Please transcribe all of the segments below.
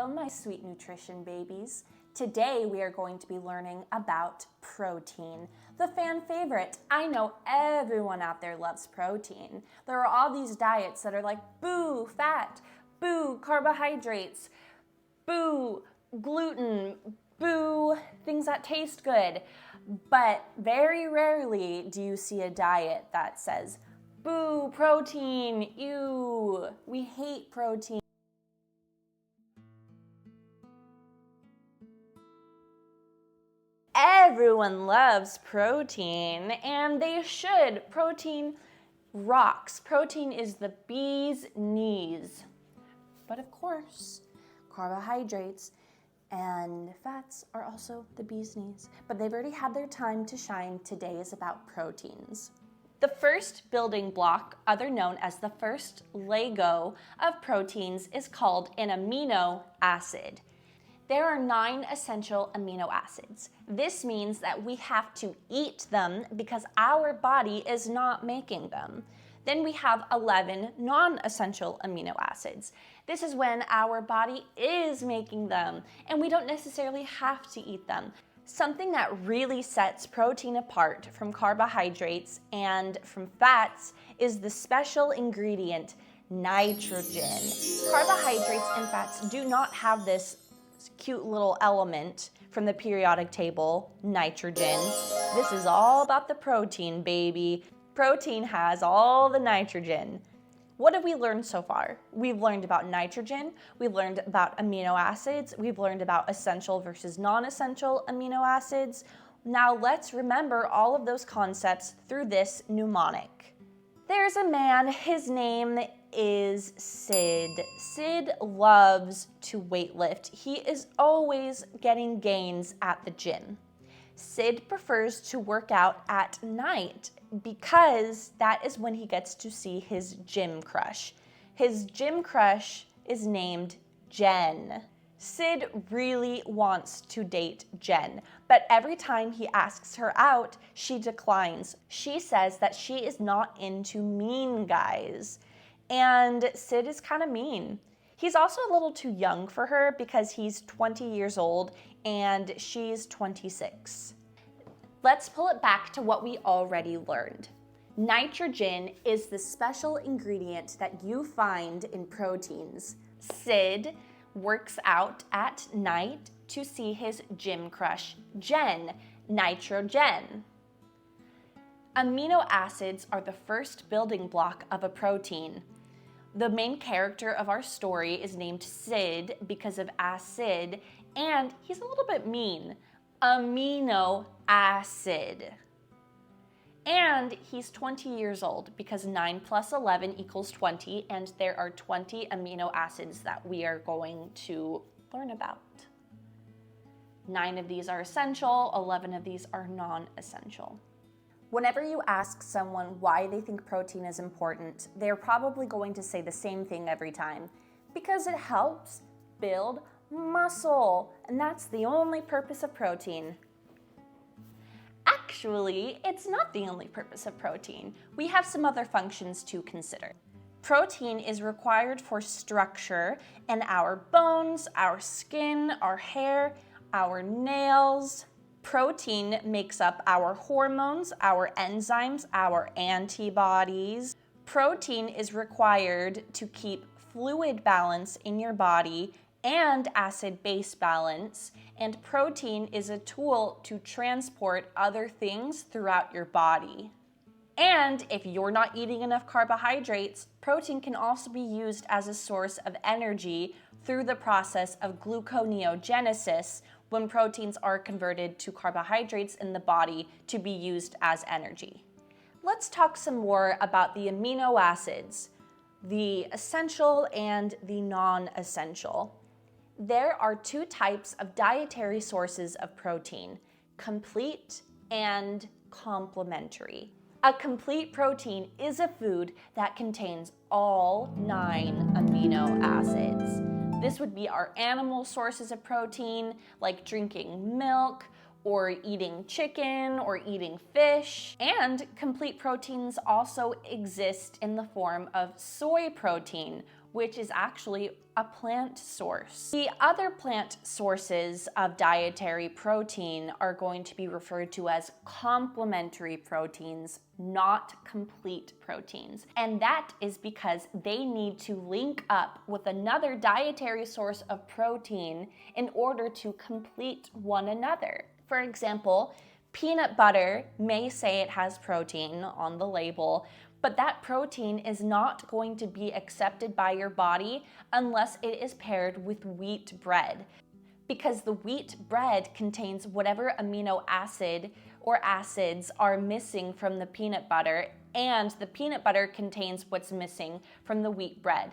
Hello, my sweet nutrition babies. Today we are going to be learning about protein, the fan favorite. I know everyone out there loves protein. There are all these diets that are like, boo, fat, boo, carbohydrates, boo, gluten, boo, things that taste good. But very rarely do you see a diet that says, boo, protein, ew, we hate protein. Everyone loves protein, and they should. Protein rocks. Protein is the bee's knees. But of course, carbohydrates and fats are also the bee's knees. But they've already had their time to shine. Today is about proteins. The first building block, otherwise known as the first Lego of proteins, is called an amino acid. There are 9 essential amino acids. This means that we have to eat them because our body is not making them. Then we have 11 non-essential amino acids. This is when our body is making them and we don't necessarily have to eat them. Something that really sets protein apart from carbohydrates and from fats is the special ingredient, nitrogen. Carbohydrates and fats do not have this cute little element from the periodic table, nitrogen. This is all about the protein, baby. Protein has all the nitrogen. What have we learned so far? We've learned about nitrogen, we've learned about amino acids, we've learned about essential versus non-essential amino acids. Now let's remember all of those concepts through this mnemonic. There's a man, his name is Sid. Sid loves to weightlift. He is always getting gains at the gym. Sid prefers to work out at night because that is when he gets to see his gym crush. His gym crush is named Jen. Sid really wants to date Jen, but every time he asks her out, she declines. She says that she is not into mean guys. And Sid is kind of mean. He's also a little too young for her because he's 20 years old and she's 26. Let's pull it back to what we already learned. Nitrogen is the special ingredient that you find in proteins. Sid works out at night to see his gym crush, Jen, nitrogen. Amino acids are the first building block of a protein. The main character of our story is named Sid because of acid, and he's a little bit mean. Amino acid. And he's 20 years old because 9 plus 11 equals 20, and there are 20 amino acids that we are going to learn about. 9 of these are essential, 11 of these are non-essential. Whenever you ask someone why they think protein is important, they're probably going to say the same thing every time. Because it helps build muscle, and that's the only purpose of protein. Actually, it's not the only purpose of protein. We have some other functions to consider. Protein is required for structure in our bones, our skin, our hair, our nails. Protein makes up our hormones, our enzymes, our antibodies. Protein is required to keep fluid balance in your body and acid-base balance, and protein is a tool to transport other things throughout your body. And if you're not eating enough carbohydrates, protein can also be used as a source of energy through the process of gluconeogenesis when proteins are converted to carbohydrates in the body to be used as energy. Let's talk some more about the amino acids, the essential and the non-essential. There are 2 types of dietary sources of protein, complete and complementary. A complete protein is a food that contains all 9 amino acids. This would be our animal sources of protein, like drinking milk, or eating chicken, or eating fish. And complete proteins also exist in the form of soy protein, which is actually a plant source. The other plant sources of dietary protein are going to be referred to as complementary proteins, not complete proteins. And that is because they need to link up with another dietary source of protein in order to complete one another. For example, peanut butter may say it has protein on the label, but that protein is not going to be accepted by your body unless it is paired with wheat bread, because the wheat bread contains whatever amino acid or acids are missing from the peanut butter, and the peanut butter contains what's missing from the wheat bread.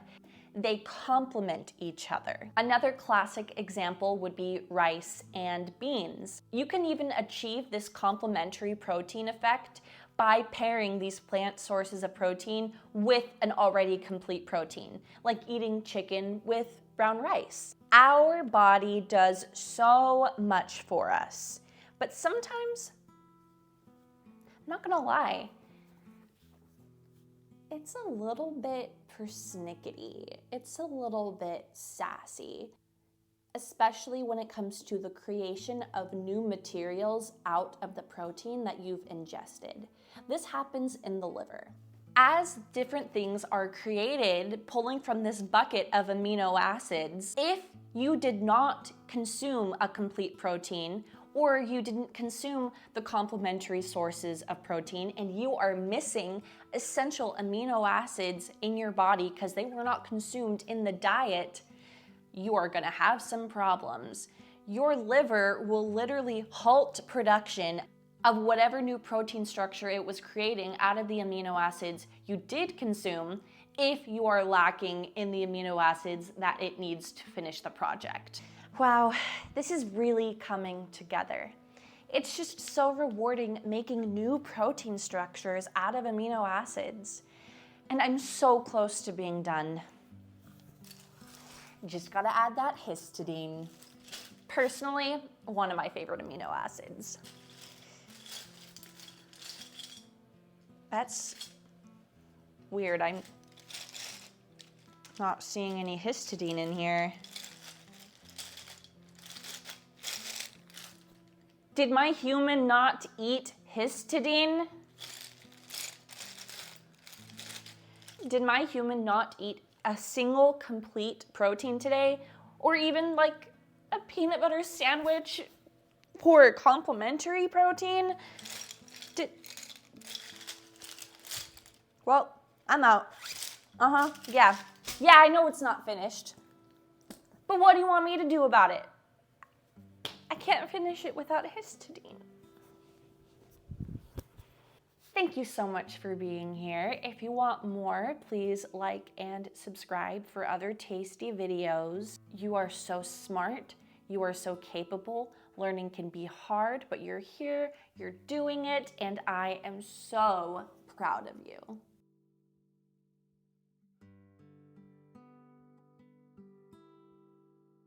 They complement each other. Another classic example would be rice and beans. You can even achieve this complementary protein effect by pairing these plant sources of protein with an already complete protein, like eating chicken with brown rice. Our body does so much for us, but sometimes, I'm not gonna lie, it's a little bit persnickety. It's a little bit sassy, especially when it comes to the creation of new materials out of the protein that you've ingested. This happens in the liver. As different things are created, pulling from this bucket of amino acids, if you did not consume a complete protein, or you didn't consume the complementary sources of protein, and you are missing essential amino acids in your body because they were not consumed in the diet, you are gonna have some problems. Your liver will literally halt production of whatever new protein structure it was creating out of the amino acids you did consume if you are lacking in the amino acids that it needs to finish the project. Wow, this is really coming together. It's just so rewarding making new protein structures out of amino acids. And I'm so close to being done. Just gotta add that histidine. Personally, one of my favorite amino acids. That's weird. I'm not seeing any histidine in here. Did my human not eat histidine? Did my human not eat a single complete protein today? Or even like a peanut butter sandwich for complementary protein? Well, I'm out. Yeah. Yeah, I know it's not finished. But what do you want me to do about it? I can't finish it without histidine. Thank you so much for being here. If you want more, please like and subscribe for other tasty videos. You are so smart. You are so capable. Learning can be hard, but you're here, you're doing it, and I am so proud of you.